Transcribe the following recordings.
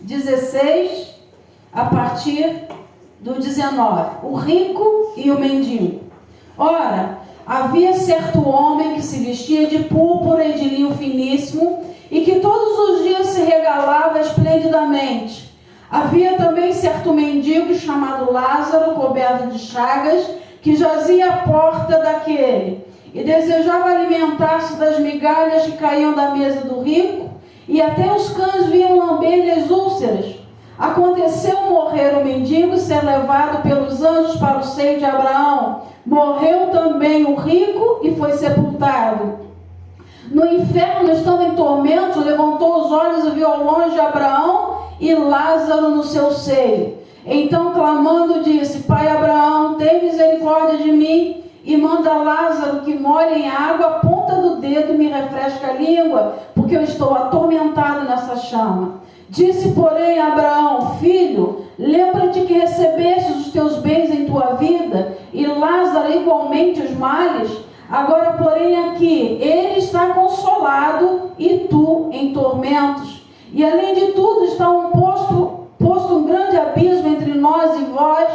16, a partir do 19. O rico e o mendigo. Ora, havia certo homem que se vestia de púrpura e de linho finíssimo e que todos os dias se regalava esplendidamente. Havia também certo mendigo chamado Lázaro, coberto de chagas, que jazia à porta daquele e desejava alimentar-se das migalhas que caíam da mesa do rico, e até os cães vinham lamber-lhe as úlceras. Aconteceu morrer o mendigo e ser levado pelos anjos para o seio de Abraão. Morreu também o rico e foi sepultado. No inferno, estando em tormentos, levantou os olhos e viu ao longe Abraão e Lázaro no seu seio. Então, clamando, disse: Pai Abraão, tem misericórdia de mim e manda Lázaro que molhe em água a ponta do dedo e me refresque a língua, porque eu estou atormentado nessa chama. Disse, porém, Abraão: Filho, lembra-te que recebestes os teus bens em tua vida, e Lázaro igualmente os males. Agora, porém, aqui, ele está consolado e tu em tormentos. E além de tudo, está posto um grande abismo entre nós e vós,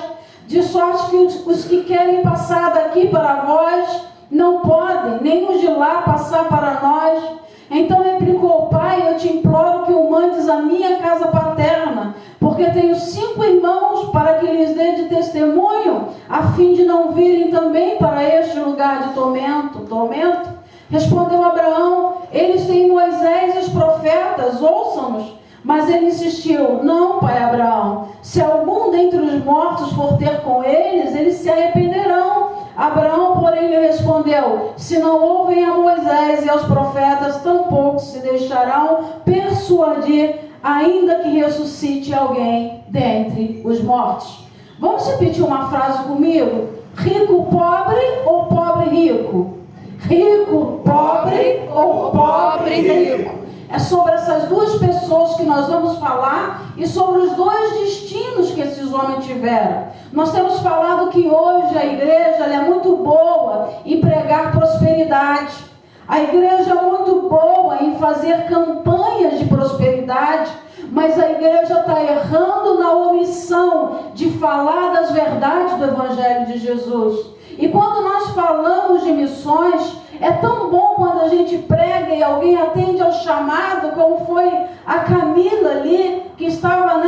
de sorte que os que querem passar daqui para vós não podem, nem os de lá passar para nós. Então replicou: Pai, eu te imploro que o mandes à minha casa paterna, porque tenho 5 irmãos, para que lhes dê de testemunho, a fim de não virem também para este lugar de tormento. Respondeu Abraão: Eles têm Moisés e os profetas, ouçam-nos. Mas ele insistiu: Não, pai Abraão, se algum dentre os mortos for ter com eles, eles se arrependerão. Abraão, porém, lhe respondeu: Se não ouvem a Moisés e aos profetas, tampouco se deixarão persuadir, ainda que ressuscite alguém dentre os mortos. Vamos repetir uma frase comigo? Rico, pobre ou pobre, rico? Rico, pobre ou pobre, rico? É sobre essas duas pessoas que nós vamos falar e sobre os dois destinos que esses homens tiveram. Nós temos falado que hoje a igreja ela é muito boa em pregar prosperidade. A igreja é muito boa em fazer campanhas de prosperidade, mas a igreja está errando na omissão de falar das verdades do Evangelho de Jesus. E quando nós falamos de missões, é tão bom quando a gente prega e alguém atende ao chamado, como foi a Camila ali, que estava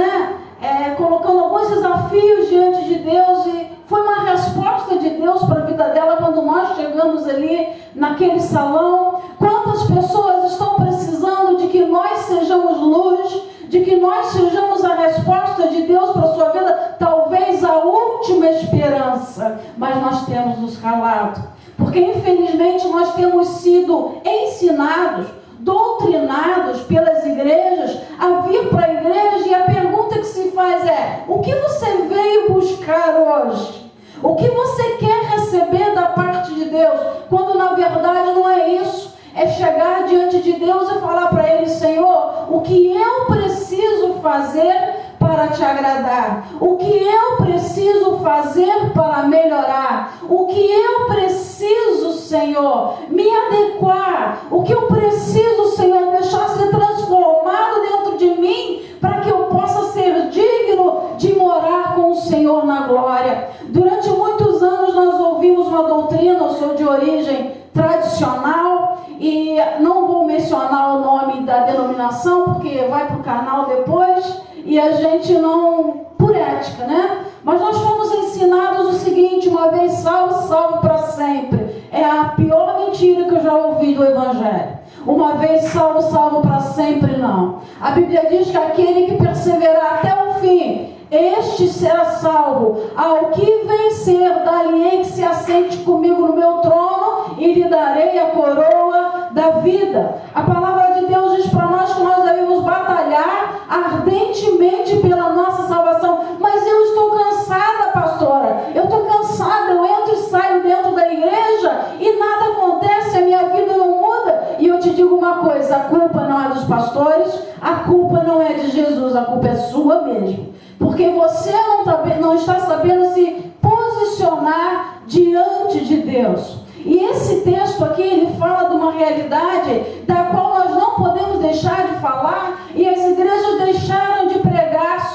colocando alguns desafios diante de Deus, e foi uma resposta de Deus para a vida dela quando nós chegamos ali naquele salão. Quantas pessoas estão precisando de que nós sejamos luz, de que nós sejamos a resposta de Deus para a sua vida, talvez a última esperança, mas nós temos nos calado. Porque infelizmente nós temos sido ensinados, doutrinados pelas igrejas a vir para a igreja, e a pergunta que se faz é: o que você veio buscar hoje? O que você quer receber da parte de Deus? Quando na verdade não é isso. É chegar diante de Deus e falar para Ele: Senhor, o que eu preciso fazer para te agradar? O que eu preciso fazer para melhorar? O que eu preciso, Senhor, me adequar? O que eu preciso, Senhor, deixar ser transformado dentro de mim para que eu possa ser digno de morar com o Senhor na glória? Durante muitos anos nós ouvimos uma doutrina, o seu de origem tradicional, e não vou mencionar o nome da denominação, porque vai para o canal depois, e a gente não, por ética, né? Mas nós fomos ensinados o seguinte: uma vez salvo, salvo para sempre. É a pior mentira que eu já ouvi do Evangelho. Uma vez salvo, salvo para sempre, não. A Bíblia diz que aquele que perseverar até o fim, este será salvo. Ao que vencer, dar-lhe-ei que se assente comigo no meu trono, e lhe darei a coroa da vida. A palavra de Deus diz para nós que nós devemos batalhar ardentemente pela nossa salvação. Mas eu estou cansada, pastora. Eu estou cansada, eu entro e saio dentro da igreja e nada acontece, a minha vida não muda. E eu te digo uma coisa: a culpa não é dos pastores, a culpa não é de Jesus, a culpa é sua mesmo. Porque você não está sabendo se posicionar diante de Deus. E esse texto aqui, ele fala de uma realidade da qual nós não podemos deixar de falar, e as igrejas deixaram de pregar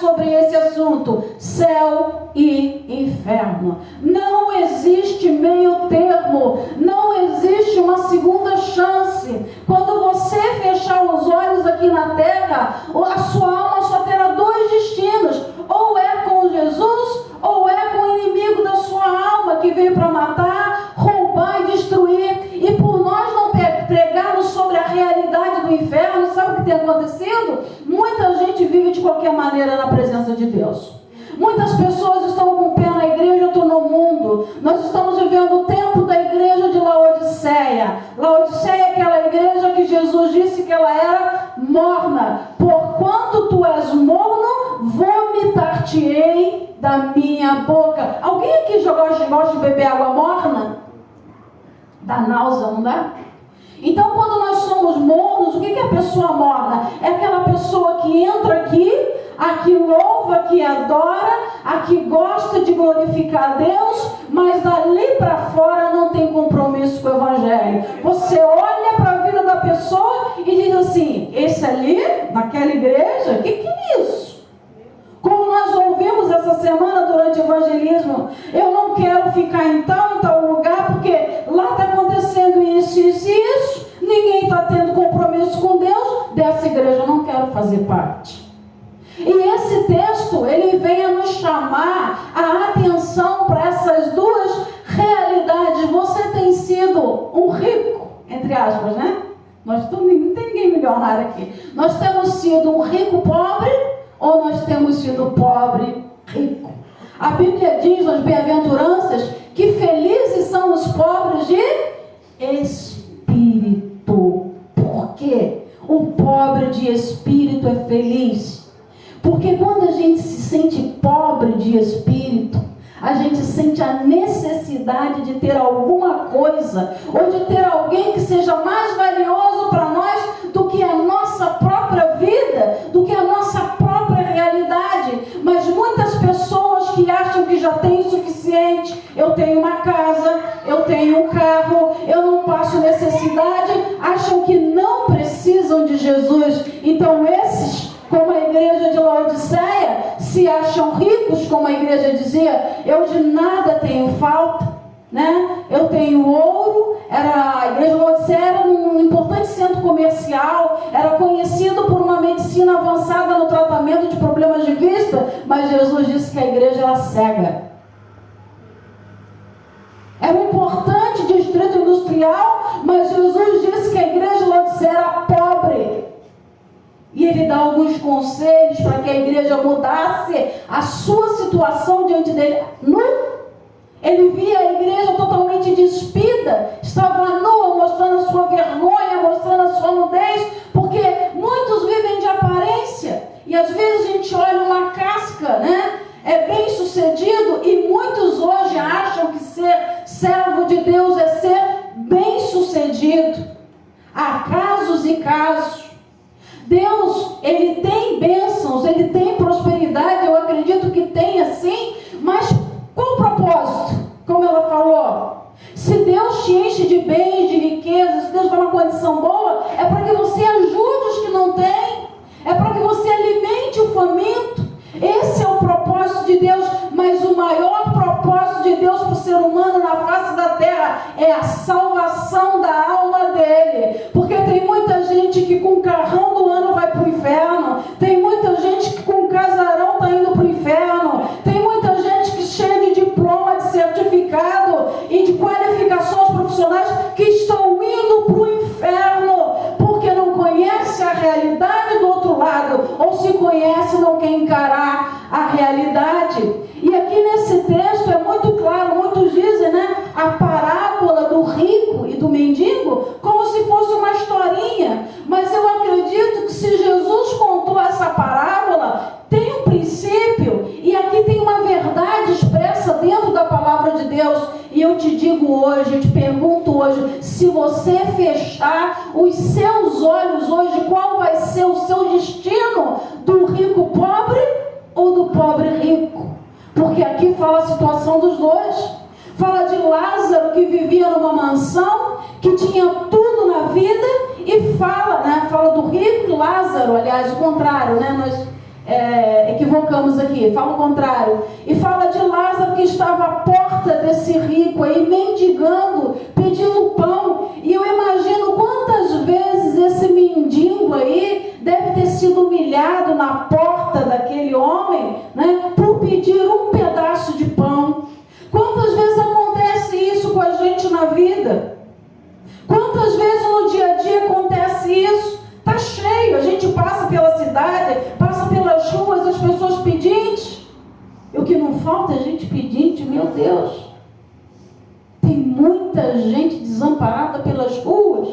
sobre esse assunto: céu e inferno. Não existe meio termo, não existe uma segunda chance. Quando você fechar os olhos aqui na terra, a sua alma só terá dois destinos: ou é com Jesus, ou é com o inimigo da sua alma, que veio para matar, roubar e destruir. E por nós não pregarmos sobre a realidade do inferno, sabe o que tem acontecido? Muita gente vive de qualquer maneira na presença de Deus. Muitas pessoas estão com o pé na igreja, outro no mundo. Nós estamos vivendo o tempo da igreja de Laodiceia. Laodiceia é aquela igreja que Jesus disse que ela era morna. Porquanto tu és morno, vomitar-te-ei da minha boca. Alguém aqui já gosta de beber água morna? Dá náusea, não dá? Então, quando nós somos mornos, o que é a pessoa morna? É aquela pessoa que entra aqui, a que louva, a que adora, a que gosta de glorificar a Deus, mas dali para fora não tem compromisso com o Evangelho. Você olha para a vida da pessoa e diz assim: esse ali, naquela igreja, o que é isso? Como nós ouvimos essa semana durante o evangelismo: eu não quero ficar em tal lugar, porque lá está acontecendo isso, isso e isso, ninguém está tendo compromisso com Deus, dessa igreja eu não quero fazer parte. E esse texto, ele vem a nos chamar a atenção para essas duas realidades. Você tem sido um rico, entre aspas, né? Não tem ninguém milionário aqui. Nós temos sido um rico pobre, ou nós temos sido pobre rico? A Bíblia diz nas bem-aventuranças que felizes são os pobres de espírito. Por quê? O pobre de espírito é feliz. Porque quando a gente se sente pobre de espírito, a gente sente a necessidade de ter alguma coisa, ou de ter alguém que seja mais valioso para nós do que a nossa própria vida, do que a nossa própria realidade. Mas muitas pessoas que acham que já têm o suficiente: eu tenho uma casa, eu tenho um carro, eu não passo necessidade, acham que não precisam de Jesus. Então esses, como a igreja de Laodiceia, se acham ricos, como a igreja dizia: eu de nada tenho falta, né? Eu tenho ouro. A igreja de Laodiceia era um importante centro comercial, era conhecido por uma medicina avançada no tratamento de problemas de vista, mas Jesus disse que a igreja era cega. Era um importante distrito industrial, mas Jesus disse que a igreja de Laodiceia era pobre. E ele dá alguns conselhos para que a igreja mudasse a sua situação diante dele. Ele via a igreja totalmente despida, estava nua, mostrando a sua vergonha, mostrando a sua nudez, porque muitos vivem de aparência. E às vezes a gente olha uma casca, né? É bem sucedido, e muitos hoje acham que ser servo de Deus é ser bem sucedido. Há casos e casos. Deus, ele tem bênçãos, ele tem prosperidade, eu acredito que tem sim, mas qual o propósito? Como ela falou, se Deus te enche de bens, de riquezas, se Deus dá uma condição boa, é para que você ajude os que não têm, é para que você alimente o faminto. Esse é o propósito de Deus. Mas o maior propósito de Deus para o ser humano na face da terra é a salvação da alma dele. Porque tem muita gente que com o carrão do ano vai para o inferno, tem muita gente que com o casarão está indo para o inferno, tem muita gente que cheia de diploma, de certificado e de qualificações profissionais que estão indo para o inferno, porque não conhece a realidade do outro lado, ou se conhece, não quer encarar a realidade. E aqui nesse texto é muito claro, muitos dizem, né, a parábola do rico e do mendigo como se fosse uma historinha, mas eu acredito que se Jesus contou essa parábola, tem um princípio, e aqui tem uma verdade expressa dentro da palavra de Deus. E eu te digo hoje, eu te pergunto hoje, se você fechar os seus olhos hoje, qual vai ser o seu destino? Do rico pobre ou do pobre rico? Porque aqui fala a situação dos dois. Fala de Lázaro, que vivia numa mansão, que tinha tudo na vida, e fala, né, fala do rico e Lázaro, aliás, o contrário, né, nós equivocamos aqui, fala o contrário. E fala de Lázaro que estava à porta desse rico aí, mendigando, pedindo pão. E eu imagino quantas vezes esse mendigo aí deve ter sido humilhado na porta daquele homem, né, por pedir um pedaço de pão. Quantas vezes acontece isso com a gente na vida? Quantas vezes no dia a dia acontece isso? Está cheio, a gente passa pela cidade, passa pelas ruas, as pessoas pedintes. E o que não falta é gente pedinte, meu Deus. Tem muita gente desamparada pelas ruas,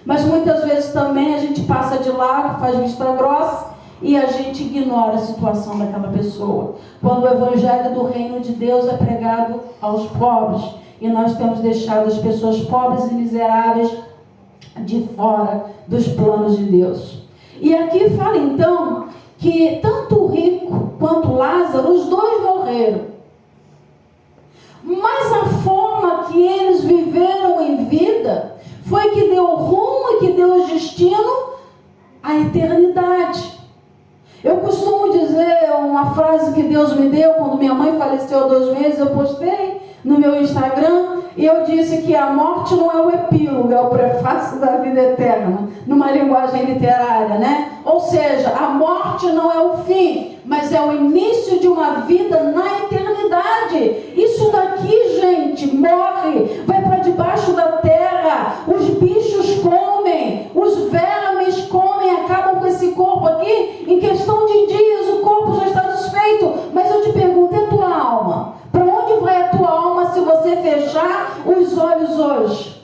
mas muitas vezes também a gente passa de largo, faz vista grossa e a gente ignora a situação daquela pessoa. Quando o evangelho do reino de Deus é pregado aos pobres, e nós temos deixado as pessoas pobres e miseráveis de fora dos planos de Deus. E aqui fala então que tanto o rico quanto Lázaro, os dois morreram. Mas a forma que eles viveram em vida foi que deu rumo e que deu destino à eternidade. Eu costumo dizer uma frase que Deus me deu quando minha mãe faleceu há 2 meses, eu postei no meu Instagram, e eu disse que a morte não é o epílogo, é o prefácio da vida eterna, numa linguagem literária, né? Ou seja, a morte não é o fim, mas é o início de uma vida na eternidade. Isso daqui, gente, morre, vai para debaixo da terra, os bichos comem, os vermes comem, acabam com esse corpo aqui, em questão de dias o corpo já está desfeito. Mas eu te pergunto, é a tua alma? Para onde vai a tua alma se você fechar os olhos hoje?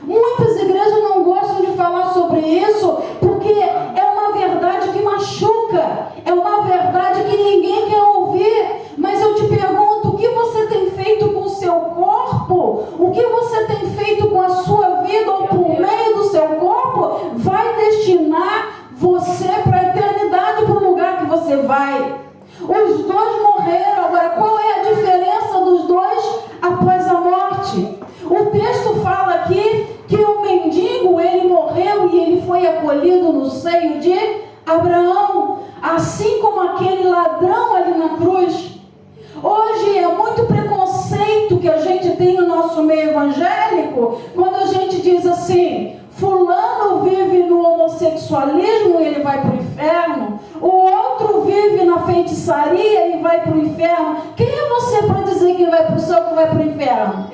Muitas igrejas não gostam de falar sobre isso, porque é uma verdade que machuca, é uma verdade que ninguém quer ouvir. Mas eu te pergunto, o que você tem feito com o seu corpo? O que você tem feito com a sua vida, ou por meio do seu corpo, vai destinar você para a eternidade, para o lugar que você vai. Os dois morreram. Agora, qual é a diferença dos dois após a morte? O texto fala aqui que o mendigo, ele morreu e ele foi acolhido no seio de Abraão, assim como aquele ladrão ali na cruz. Hoje é muito preconceito que a gente tem no nosso meio evangélico, quando a gente diz assim: fulano vive no homossexualismo e ele vai para o inferno, o outro vive na feitiçaria e vai para o inferno. Quem é você para dizer que vai para o céu, que vai para o inferno?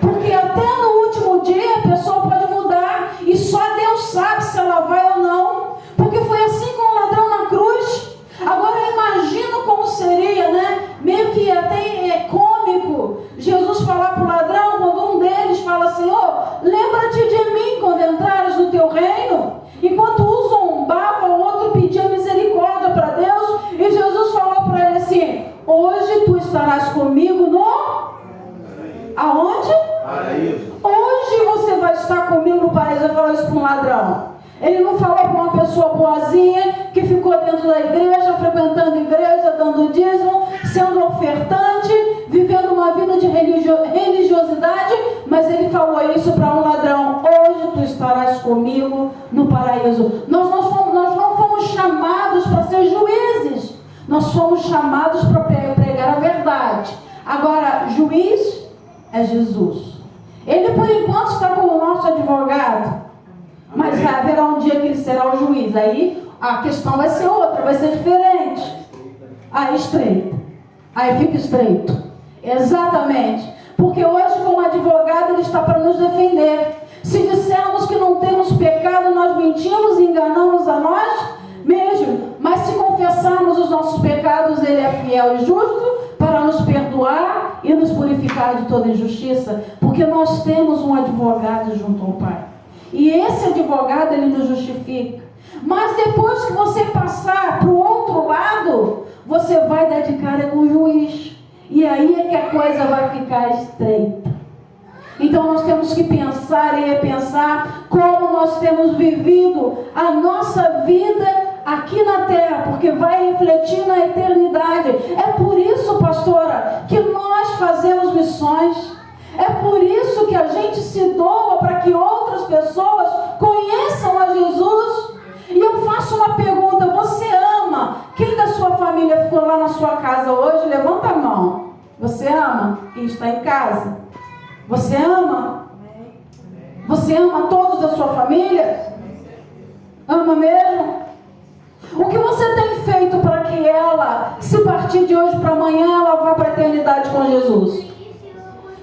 Porque até no último dia a pessoa pode mudar, e só Deus sabe se ela vai ou não, porque foi assim com o ladrão na cruz. Agora eu imagino como seria, né? Meio que até é cômico Jesus falar para o ladrão, quando um deles fala assim: oh, lembra-te de mim quando entrares no teu reino. Enquanto um zombava, o outro pedia misericórdia para Deus, e Jesus falou para ele assim: hoje tu estarás comigo no... aonde? Paraíso. Hoje você vai estar comigo no paraíso. Ele falou isso para um ladrão. Ele não falou para uma pessoa boazinha que ficou dentro da igreja, frequentando a igreja, dando dízimo, sendo ofertante, vivendo uma vida de religiosidade, mas ele falou isso para um ladrão: hoje tu estarás comigo no paraíso. Nós não fomos chamados para ser juízes, nós fomos chamados para pregar a verdade. Agora, juiz é Jesus. Ele por enquanto está como nosso advogado, mas haverá um dia que ele será o juiz. Aí a questão vai ser outra, vai ser diferente. Aí estreita. Aí fica estreito. Exatamente. Porque hoje, como advogado, ele está para nos defender. Se dissermos que não temos pecado, nós mentimos e enganamos a nós mesmos. Mas se confessarmos os nossos pecados, ele é fiel e justo para nos perdoar e nos purificar de toda injustiça. Porque nós temos um advogado junto ao Pai. E esse advogado, ele nos justifica. Mas depois que você passar para o outro lado, você vai dar de cara com o juiz. E aí é que a coisa vai ficar estreita. Então nós temos que pensar e repensar como nós temos vivido a nossa vida aqui na terra, porque vai refletir na eternidade. É por isso, pastora, que nós fazemos missões. É por isso que a gente se doa para que outras pessoas conheçam a Jesus. E eu faço uma pergunta: você ama quem da sua família ficou lá na sua casa hoje, levanta a mão. Você ama quem está em casa? Você ama? Você ama todos da sua família? Ama mesmo? O que você tem feito para que ela, se partir de hoje para amanhã, ela vá para a eternidade com Jesus?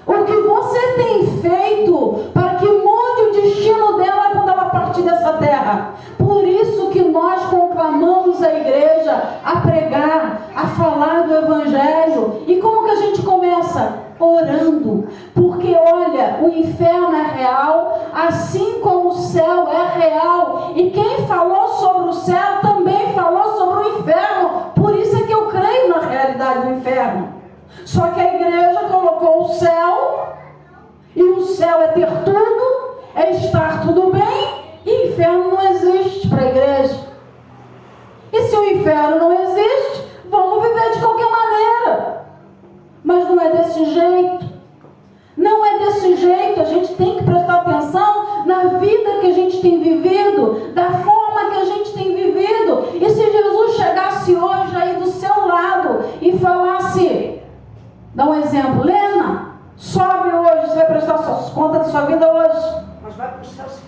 O que você tem feito para que mude o destino dela quando ela partir dessa terra? Por isso que nós conclamamos a igreja a pregar, a falar do Evangelho. E como que a gente começa? Orando. Porque olha, o inferno é real, assim como o céu é real. E quem falou sobre o céu também falou sobre o inferno. Por isso é que eu creio na realidade do inferno. Só que a igreja colocou o céu, e o céu é ter tudo, é estar tudo bem, e inferno não existe para a igreja. E se o inferno não existe, vamos viver de qualquer maneira. Mas não é desse jeito. Não é desse jeito. A gente tem que prestar atenção na vida que a gente tem vivido, da forma que a gente tem vivido. E se Jesus chegasse hoje aí do seu lado e falasse, dá um exemplo, Lena, sobe hoje, você vai prestar conta da sua vida hoje. Mas vai para o céu, se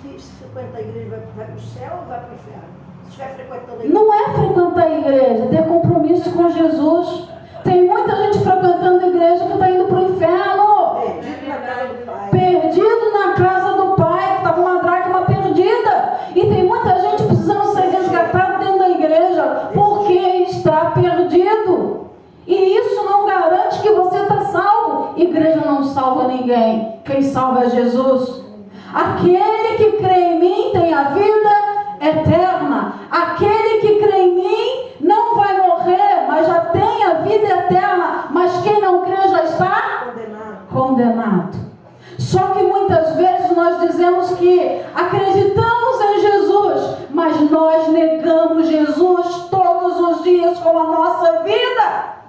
frequenta a igreja, vai para o céu ou vai para o inferno? Se estiver frequentando a igreja. Não é frequentar a igreja, é ter compromisso com Jesus. Tem muita gente frequentando a igreja que está indo para o inferno. Perdido na casa do Pai. Perdido na casa do Pai, que está com uma dracma perdida. E tem muita gente precisando ser resgatada dentro da igreja porque está perdido. E isso não garante que você está salvo. Igreja não salva ninguém. Quem salva é Jesus. Aquele que crê em mim tem a vida eterna. Aquele que crê em mim não vai morrer, mas já tem a vida eterna. Mas quem não crê já está condenado. Só que muitas vezes nós dizemos que acreditamos em Jesus, mas nós negamos Jesus todos os dias com a nossa vida.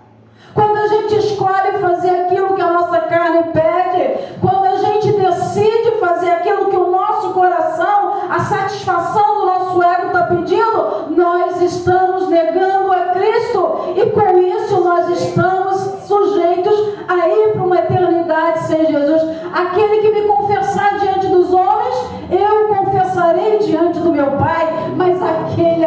Quando a gente escolhe fazer aquilo que a nossa carne pede, quando a gente decide fazer aquilo que o nosso coração, a satisfação do nosso ego está pedindo, nós estamos negando a Cristo. E com isso nós estamos sujeitos a ir para uma eternidade sem Jesus. Aquele que me confessar diante dos homens, eu confessarei diante do meu Pai. Mas aquele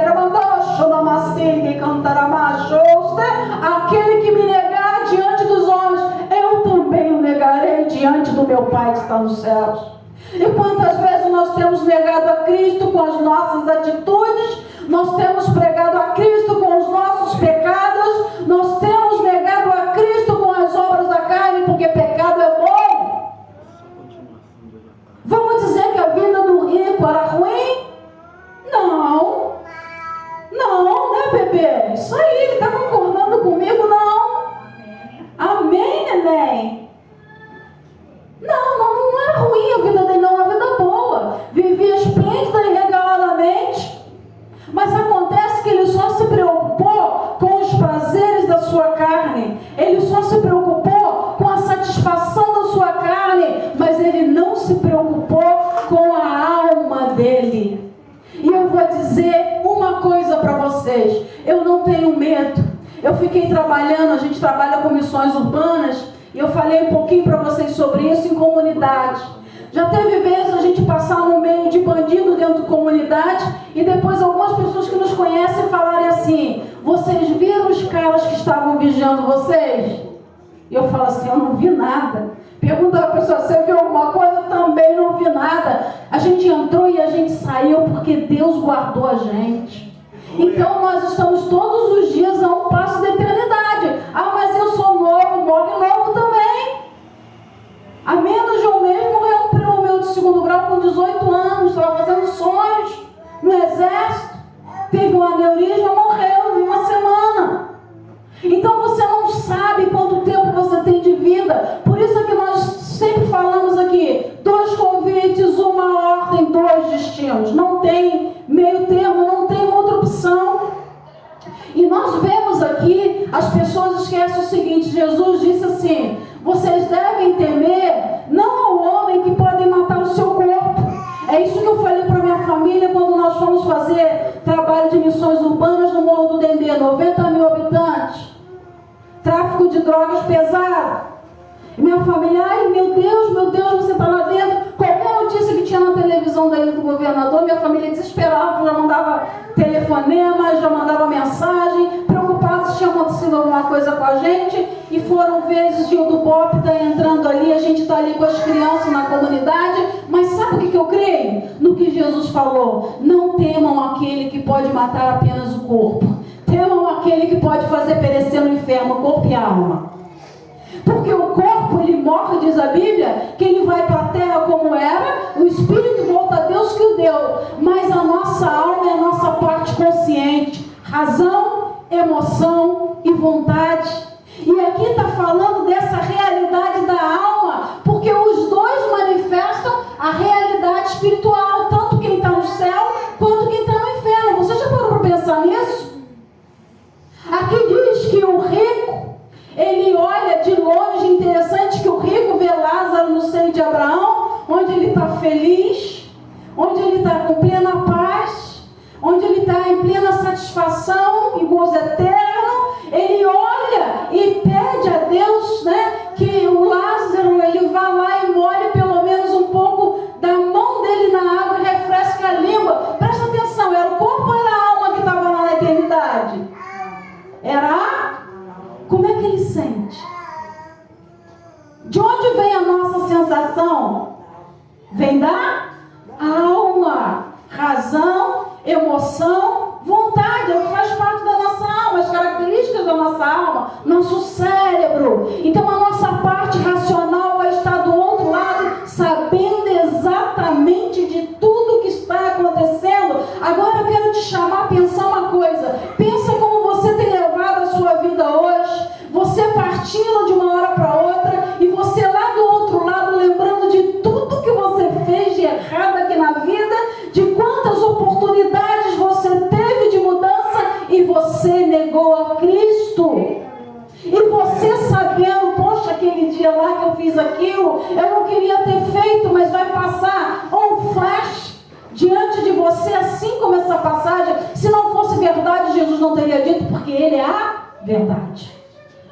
aquele que me negar diante dos homens, eu também o negarei diante do meu Pai que está nos céus. E quantas vezes nós temos negado a Cristo com as nossas atitudes, nós temos pregado a Cristo com os nossos pecados, nós temos negado a Cristo com as obras da carne, porque pecado é bom. Vamos dizer que a vida do rico era ruim? Não. Não, né, bebê? Isso aí, ele está concordando comigo? Não. Amém, neném? Não era ruim a vida dele, não, uma vida boa. Vivia esplêndida e regaladamente. Mas acontece que ele só se preocupou com os prazeres da sua carne. Ele só se preocupou com a satisfação da sua carne. Mas ele não se preocupou com a alma dele. E eu vou dizer uma coisa para vocês. Eu não tenho medo. Eu fiquei trabalhando, a gente trabalha com missões urbanas. E eu falei um pouquinho para vocês sobre isso em comunidade. Já teve vezes a gente passar no meio de bandido dentro de comunidade e depois algumas pessoas que nos conhecem falarem assim: vocês viram os caras que estavam vigiando vocês? E eu falo assim: eu não vi nada. Pergunta a pessoa: você viu alguma coisa? Eu também não vi nada. A gente entrou e a gente saiu porque Deus guardou a gente. Então nós estamos todos os dias a um passo da eternidade. Ah, mas eu sou novo, morre novo também. Há menos de um mês morreu um primo meu de 2º grau com 18 anos, estava fazendo sonhos no exército, teve um aneurisma, morreu em uma semana. Então você não sabe quanto tempo você tem de vida. Por isso é que nós sempre falamos aqui: 2 convites, uma ordem, 2 destinos. Não tem meio termo, não tem outra opção. E nós vemos aqui, as pessoas esquecem o seguinte: Jesus disse assim: vocês devem temer não ao homem que pode matar o seu corpo. É isso que eu falei para minha família quando nós fomos fazer trabalho de missões urbanas no Morro do Dendê, 90 mil habitantes. tráfico de drogas pesado. E minha família, ai meu Deus, você está lá dentro. Qualquer notícia que tinha na televisão daí do governador, minha família desesperava, já mandava telefonema, já mandava mensagem, preocupado se tinha acontecido alguma coisa com a gente. E foram vezes que o do BOP está entrando ali, a gente está ali com as crianças na comunidade. Mas sabe o que eu creio? No que Jesus falou: não temam aquele que pode matar apenas o corpo, temam aquele que pode fazer perecer no inferno o corpo e a alma. Porque o corpo, ele morre, diz a Bíblia, que ele vai para a terra como era, o espírito volta a Deus que o deu, mas a nossa alma é a nossa parte consciente, razão, emoção e vontade. E aqui está falando dessa realidade da alma, porque os dois manifestam a realidade espiritual, tanto quem está no céu quanto quem está no inferno. Você já parou para pensar nisso? Aqui diz que o rico, ele olha de longe, interessante que o rico vê Lázaro no seio de Abraão, onde ele está feliz, onde ele está com plena paz, onde ele está em plena satisfação e gozo eterno. Ele olha e pede a Deus, né, que o Lázaro, ele vá lá e molhe pelo menos um pouco da mão dele na água e refresque a língua. Presta atenção, era o corpo ou era a alma que estava lá na eternidade? Era a... Como é que ele sente? De onde vem a nossa sensação? Vem da alma, razão, emoção, vontade, é o que faz parte da nossa alma, as características da nossa alma, nosso cérebro. Então a nossa parte racional vai estar do outro lado, sabendo exatamente de tudo que está acontecendo. Agora eu quero te chamar a pensar uma coisa. Pensa como você tem levado a sua vida hoje, você partindo de uma hora para outra, e você lá do outro lado lembrando de tudo que você fez de errado aqui na vida, de quantas oportunidades você teve de mudança e você negou a Cristo. E você sabendo, poxa, aquele dia lá que eu fiz aquilo, eu não queria ter feito, mas vai passar um flash diante de você, assim como essa passagem. Se não fosse verdade, Jesus não teria dito, porque Ele é a verdade.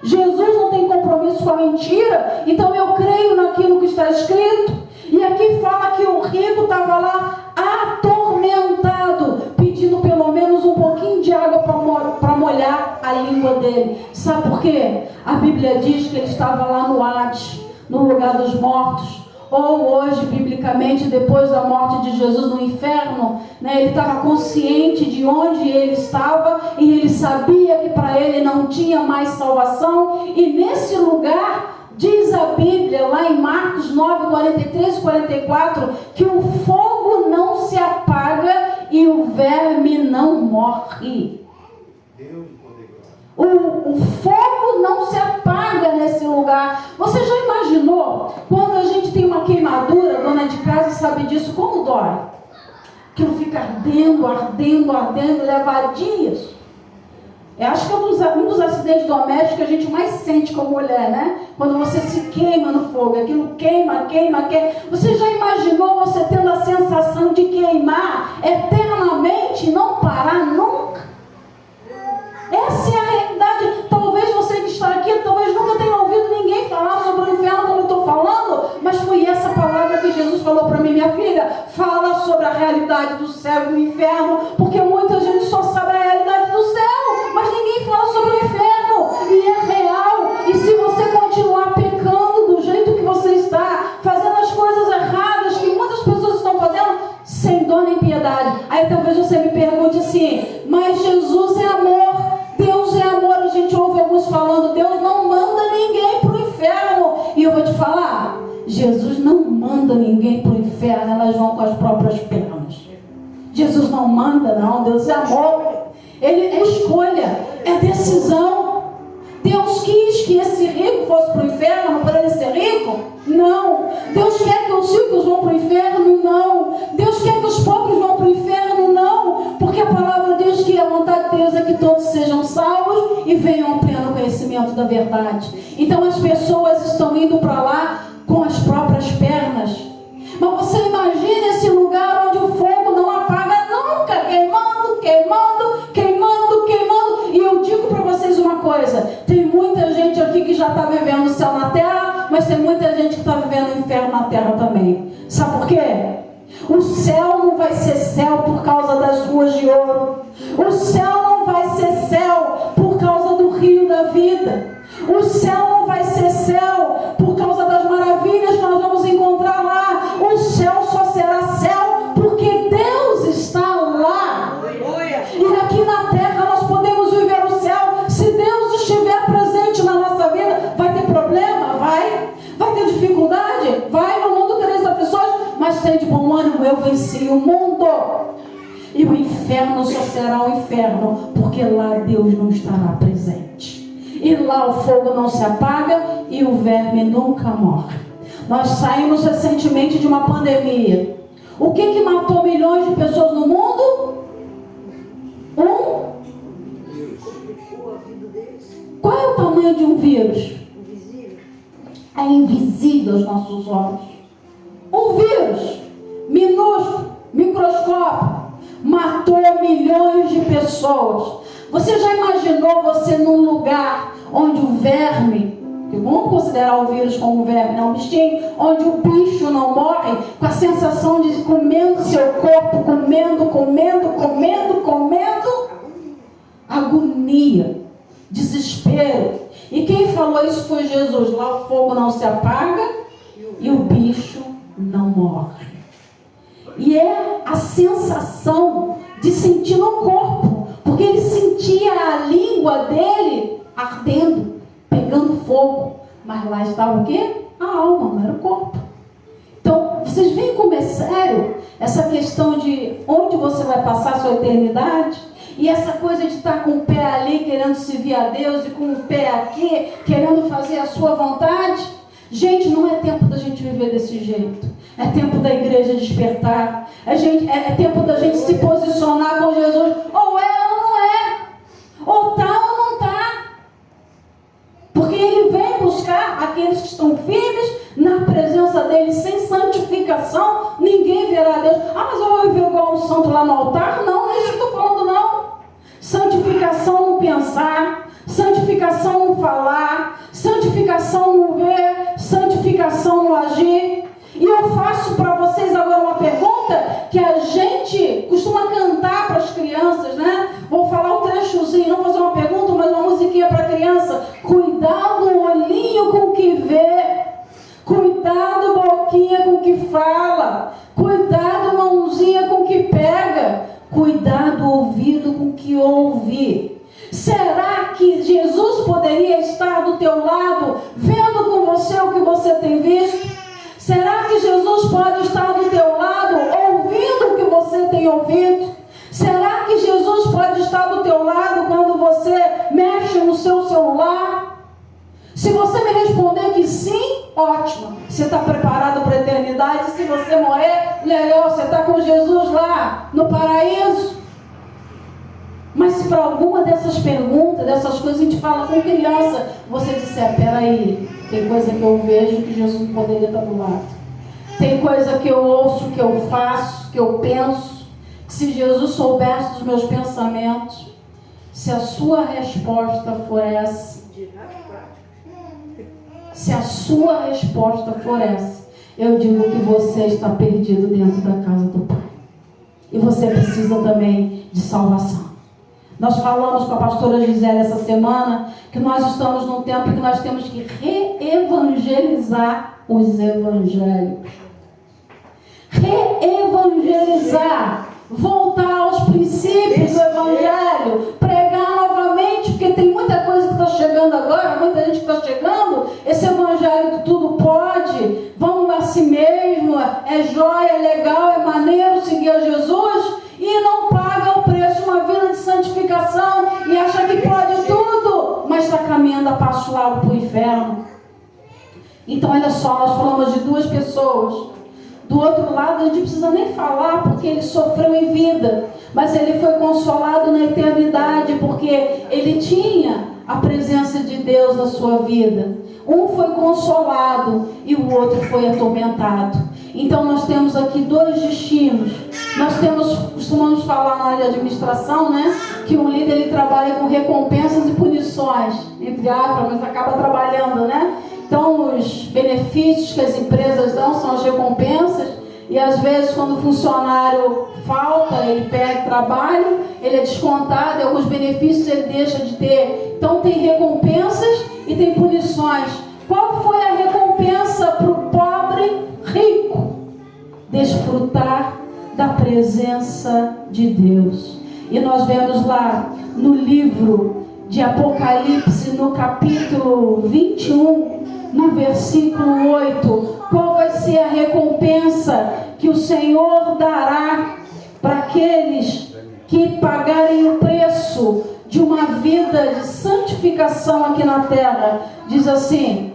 Jesus não tem compromisso com a mentira, então eu creio naquilo que está escrito. E aqui fala que o rico estava lá atormentado, pedindo pelo menos um pouquinho de água para molhar a língua dele. Sabe por quê? A Bíblia diz que ele estava lá no Hades, no lugar dos mortos. Ou hoje, biblicamente, depois da morte de Jesus no inferno, né, ele estava consciente de onde ele estava e ele sabia que para ele não tinha mais salvação. E nesse lugar, diz a Bíblia, lá em Marcos 9, 43 e 44, que o fogo não se apaga e o verme não morre. O fogo não se apaga nesse lugar. Você já imaginou quando a gente tem uma queimadura? Dona de casa sabe disso, como dói. Aquilo fica ardendo, leva dias. Eu acho que é um dos acidentes domésticos que a gente mais sente como mulher, né? Quando você se queima no fogo, aquilo queima. Você já imaginou você tendo a sensação de queimar eternamente e não parar nunca? Essa é a realidade. Talvez você que está aqui, talvez nunca tenha ouvido ninguém falar sobre o inferno como eu estou falando, mas foi essa palavra que Jesus falou para mim: minha filha, fala sobre a realidade do céu e do inferno, porque muita gente só sabe a realidade do céu, mas ninguém fala sobre o inferno, e é real. E se você continuar pecando do jeito que você está, fazendo as coisas erradas que muitas pessoas estão fazendo, sem dó nem piedade, aí talvez você me pergunte assim: mas Jesus é amor, Deus é amor. A gente ouve alguns falando: Deus não manda ninguém para o inferno. E eu vou te falar, Jesus não manda ninguém para o inferno, elas vão com as próprias pernas. Jesus não manda, não. Deus é amor. Ele é escolha, é decisão. Deus quis que esse rico fosse para o inferno para ele ser rico? Não. Deus quer que os ricos vão para o inferno? Não. Deus quer que os pobres vão para o inferno? Não. Porque a palavra diz que a vontade de Deus é que todos sejam salvos e venham ao pleno conhecimento da verdade. Então as pessoas estão indo para lá com as próprias pernas. Mas você imagina esse lugar onde o fogo não apaga nunca, queimando. E eu digo para vocês uma coisa: tem muita gente aqui já está vivendo o céu na terra, mas tem muita gente que está vivendo o inferno na terra também. Sabe por quê? O céu não vai ser céu por causa das ruas de ouro. O céu não vai ser céu por causa do rio da vida. O céu não vai ser céu por causa das maravilhas que nós vamos encontrar lá. O céu só será céu porque Deus está lá. E aqui na terra nós podemos viver o céu. Se Deus estiver presente na nossa vida, vai ter problema? Vai. Vai ter dificuldade? Vai. No mundo tereis aflições, mas tem de bom ânimo, eu venci o mundo. E o inferno só será o inferno porque lá Deus não estará presente. E lá o fogo não se apaga e o verme nunca morre. Nós saímos recentemente de uma pandemia. O que matou milhões de pessoas no mundo? Qual é o tamanho de um vírus? É invisível aos nossos olhos. Um vírus minúsculo, microscópio, matou milhões de pessoas. Você já imaginou você num lugar onde o verme, que vamos considerar o vírus como verme, não um bichinho, onde o bicho não morre, com a sensação de comendo seu corpo, comendo, agonia, desespero. E quem falou isso foi Jesus. Lá o fogo não se apaga e o bicho não morre. E é a sensação de sentir no corpo, porque ele sentia a língua dele ardendo, pegando fogo. Mas lá estava o quê? A alma, não era o corpo. Então, vocês veem como é sério essa questão de onde você vai passar a sua eternidade? E essa coisa de estar com o pé ali, querendo servir a Deus, e com o pé aqui, querendo fazer a sua vontade. Gente, não é tempo da gente viver desse jeito. É tempo da igreja despertar. É tempo da gente se posicionar com Jesus. Ou é ou não é. Ou tá ou não tá. Porque Ele vem buscar aqueles que estão firmes na presença dEle. Sem santificação, ninguém verá Deus. Ah, mas eu vou viver igual um santo lá no altar? Não, não é isso que eu estou falando, não. Santificação no pensar, santificação no falar, santificação no ver, santificação no agir. E eu faço para vocês agora uma pergunta que a gente costuma cantar para as crianças, né? Vou falar um trechozinho, não fazer uma pergunta, mas uma musiquinha para a criança. Cuidado, olhinho com o que vê. Cuidado, boquinha com o que fala. Cuidado, mãozinha com o que pega. Cuidado, ouvido com o que ouve. Será que Jesus poderia estar do teu lado, vendo com você o que você tem visto? Será que Jesus pode estar do teu lado, ouvindo o que você tem ouvido? Será que Jesus pode estar do teu lado quando você mexe no seu celular? Se você me responder que sim, ótimo. Você está preparado para a eternidade. Se você morrer, legal, você está com Jesus lá no paraíso. Mas se para alguma dessas perguntas, dessas coisas, a gente fala com criança, você disser, peraí, tem coisa que eu vejo que Jesus poderia estar do lado. Tem coisa que eu ouço, que eu faço, que eu penso, que se Jesus soubesse dos meus pensamentos, se a sua resposta for essa, eu digo que você está perdido dentro da casa do Pai. E você precisa também de salvação. Nós falamos com a pastora Gisele essa semana que nós estamos num tempo em que nós temos que reevangelizar os evangélicos. Reevangelizar. Voltar aos princípios do evangelho. Pregar novamente, porque tem muita coisa que está chegando agora, muita gente que está chegando. Esse evangelho que tudo pode, vamos a si mesmo, é jóia, é legal, é maneiro seguir a Jesus. E não paga o preço de uma vida de santificação e acha que pode tudo, mas está caminhando a passo largo para o inferno. Então olha só, nós falamos de duas pessoas. Do outro lado a gente não precisa nem falar, porque ele sofreu em vida, mas ele foi consolado na eternidade, porque ele tinha a presença de Deus na sua vida. Um foi consolado e o outro foi atormentado. Então nós temos aqui dois destinos. Nós costumamos falar na área de administração, né? Que o líder ele trabalha com recompensas e punições. punições, entre aspas, mas acaba trabalhando, né? Então, os benefícios que as empresas dão são as recompensas, e às vezes quando o funcionário falta, ele perde trabalho, ele é descontado, e alguns benefícios ele deixa de ter. Então tem recompensas e tem punições. Qual foi a recompensa para o pobre rico? Desfrutar da presença de Deus. E nós vemos lá no livro de Apocalipse, no capítulo 21, no versículo 8, qual vai ser a recompensa que o Senhor dará para aqueles que pagarem o preço de uma vida de santificação aqui na terra. Diz assim,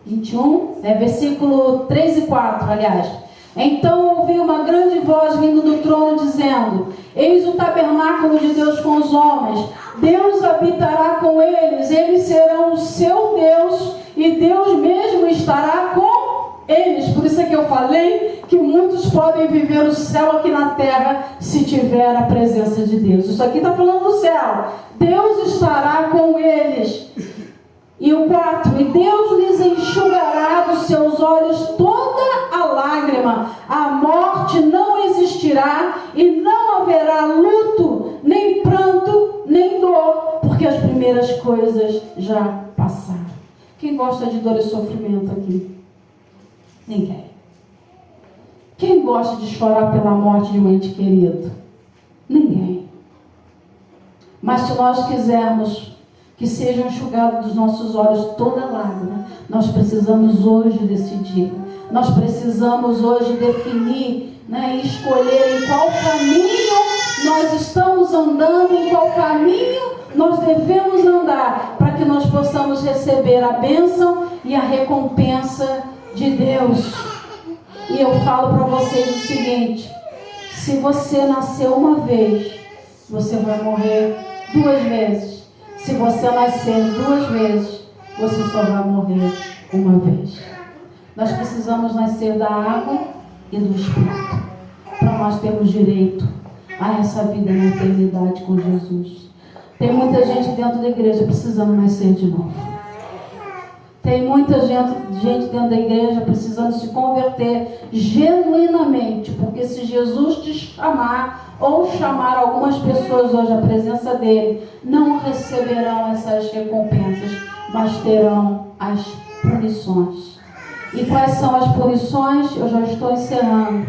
21, versículo 3 e 4, aliás. Então ouvi uma grande voz vindo do trono dizendo: eis o tabernáculo de Deus com os homens, Deus habitará com eles, eles serão o seu Deus, e Deus mesmo estará com eles. Por isso é que eu falei que muitos podem viver o céu aqui na terra se tiver a presença de Deus. Isso aqui está falando do céu. Deus estará com eles. E o 4, e Deus lhes enxugará dos seus olhos toda a lágrima, a morte não existirá, e não haverá luto, nem pranto, nem dor, porque as primeiras coisas já passaram. Quem gosta de dor e sofrimento aqui? Ninguém. Quem gosta de chorar pela morte de um ente querido? Ninguém. Mas se nós quisermos que seja enxugado dos nossos olhos toda lágrima, nós precisamos hoje decidir. Nós precisamos hoje definir, e escolher em qual caminho nós estamos andando, em qual caminho nós devemos andar, para que nós possamos receber a bênção e a recompensa de Deus. E eu falo para vocês o seguinte: se você nasceu uma vez, você vai morrer 2 vezes. Se você nascer 2 vezes, você só vai morrer 1 vez. Nós precisamos nascer da água e do Espírito, para nós termos direito a essa vida na eternidade com Jesus. Tem muita gente dentro da igreja precisando nascer de novo. Tem muita gente dentro da igreja precisando se converter genuinamente, porque se Jesus te chamar, ou chamar algumas pessoas hoje à presença dele, não receberão essas recompensas, mas terão as punições. E quais são as punições? Eu já estou encerrando.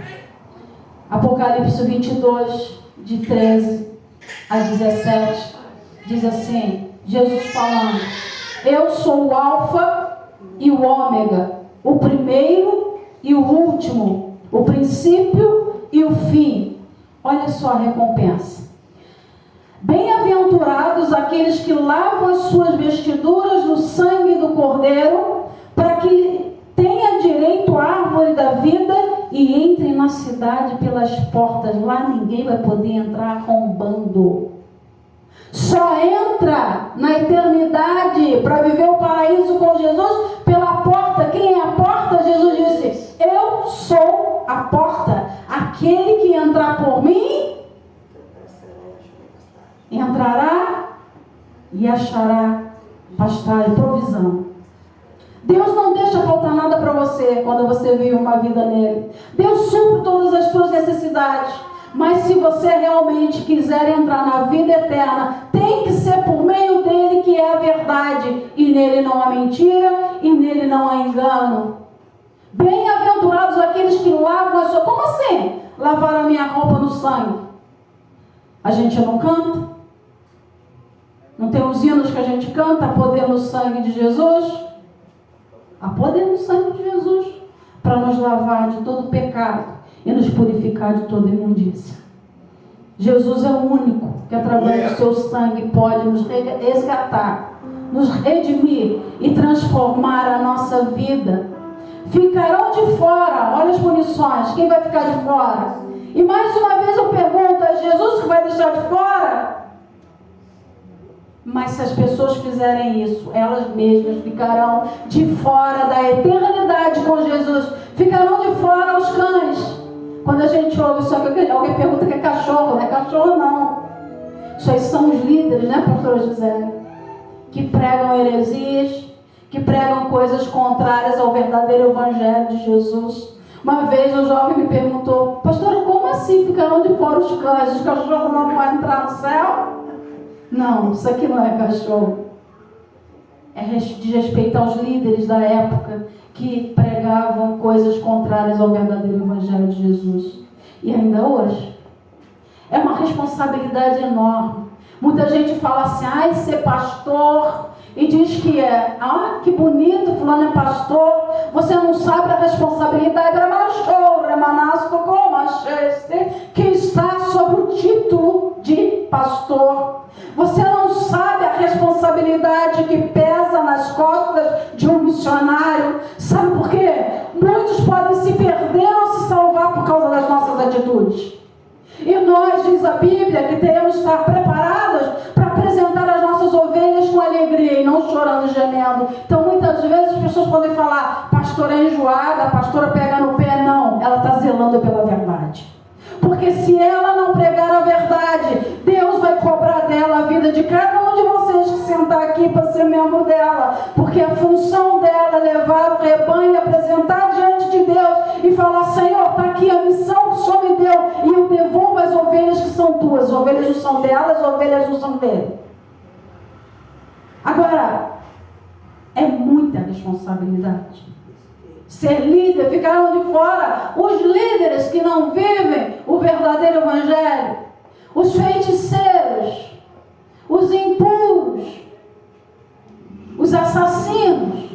Apocalipse 22, de 13 a 17, diz assim, Jesus falando: eu sou o Alfa e o Ômega, o primeiro e o último, o princípio e o fim. Olha só a recompensa. Bem-aventurados aqueles que lavam as suas vestiduras no sangue do Cordeiro, para que tenha direito à árvore da vida e entre na cidade pelas portas. Lá ninguém vai poder entrar arrombando. Só entra na eternidade para viver o paraíso com Jesus pela porta. Quem é a porta? Jesus disse: eu sou a porta. Aquele que entrar por mim entrará e achará pastagem, provisão. Deus não deixa faltar nada para você quando você vive uma vida nele. Deus supre todas as suas necessidades. Mas se você realmente quiser entrar na vida eterna, tem que ser por meio dele, que é a verdade. E nele não há mentira, e nele não há engano. Bem-aventurados aqueles que lavam a sua... Como assim? Lavar a minha roupa no sangue. A gente não canta? Não tem os hinos que a gente canta? Há poder no sangue de Jesus? Há poder no sangue de Jesus para nos lavar de todo pecado e nos purificar de toda imundícia. Jesus é o único que através do seu sangue pode nos resgatar, nos redimir e transformar a nossa vida. Ficarão de fora, olha as punições, quem vai ficar de fora? E mais uma vez eu pergunto, é Jesus que vai deixar de fora? Mas se as pessoas fizerem isso, elas mesmas ficarão de fora da eternidade com Jesus. Ficarão de fora os cães. Quando a gente ouve isso aqui, alguém pergunta que é cachorro, não é cachorro não. Isso são os líderes, né, pastora Gisele? Que pregam heresias, que pregam coisas contrárias ao verdadeiro evangelho de Jesus. Uma vez um jovem me perguntou: pastora, como assim ficarão de fora os cães? Os cachorros não vão entrar no céu? Não, isso aqui não é cachorro. É de respeito aos líderes da época que pregavam coisas contrárias ao verdadeiro evangelho de Jesus. E ainda hoje. É uma responsabilidade enorme. Muita gente fala assim: ai, ser pastor, e diz que é, que bonito, fulano é pastor. Você não sabe a responsabilidade que está sobre o título de pastor. Você não sabe a responsabilidade que pesa nas costas de um missionário. Sabe por quê? Muitos podem se perder ou se salvar por causa das nossas atitudes. E nós, diz a Bíblia, que devemos estar preparados para apresentar as nossas ovelhas com alegria e não chorando e gemendo. Então muitas vezes as pessoas podem falar: pastora é enjoada, a pastora pega no pé. Não, ela está zelando pela verdade. Porque se ela não pregar a verdade, Deus vai cobrar dela a vida de cada um de vocês que sentar aqui para ser membro dela. Porque a função dela é levar o rebanho, apresentar diante de Deus e falar: Senhor, está aqui a missão que o Senhor me deu, e eu devolvo as ovelhas que são tuas. As ovelhas não são dela, as ovelhas não são dele. Agora, é muita responsabilidade. Ser líder, ficaram de fora os líderes que não vivem o verdadeiro evangelho, os feiticeiros, os impuros, os assassinos,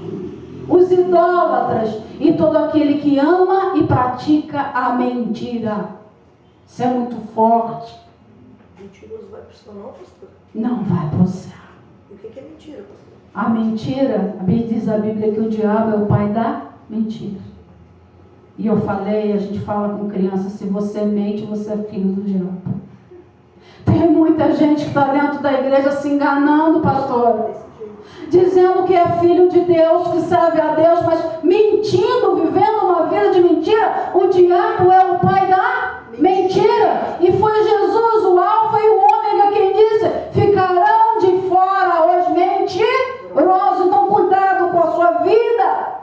os idólatras e todo aquele que ama e pratica a mentira. Isso é muito forte. Mentiroso vai para o céu, não, pastor? Não vai para o céu. E o que é mentira, pastor? A mentira, diz a Bíblia que o diabo é o pai da mentira. E eu falei, a gente fala com criança: se você mente, você é filho do diabo. Tem muita gente que está dentro da igreja se enganando, pastor, dizendo que é filho de Deus, que serve a Deus, mas mentindo, vivendo uma vida de mentira. O diabo é o pai da mentira. E foi Jesus, o alfa e o ômega, quem disse: ficarão de fora os mentirosos. Então cuidado com a sua vida.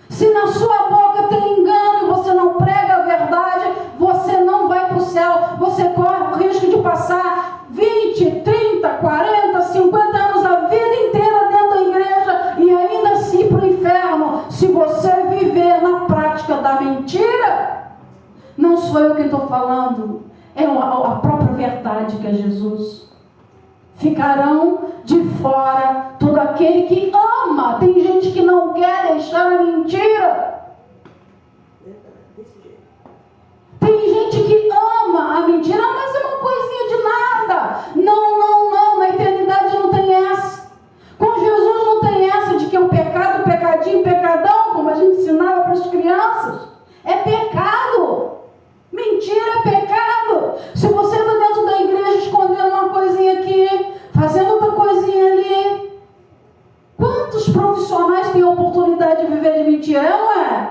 Se na sua boca tem engano e você não prega a verdade, você não vai para o céu. Você corre o risco de passar 20, 30, 40, 50 anos, a vida inteira dentro da igreja e ainda assim ir para o inferno, se você viver na prática da mentira. Não sou eu quem estou falando, é a própria verdade, que é Jesus. Ficarão de fora todo aquele que ama. Tem gente que não quer deixar a mentira. Tem gente que ama a mentira, mas é uma coisinha de nada. Não, na eternidade não tem essa. Com Jesus não tem essa de que é um pecado, pecadinho, pecadão, como a gente ensinava para as crianças. É pecado. Mentira é pecado. Se você está dentro da igreja escondendo uma coisinha aqui, fazendo outra coisinha ali, quantos profissionais têm a oportunidade de viver de mentira? Eu não é?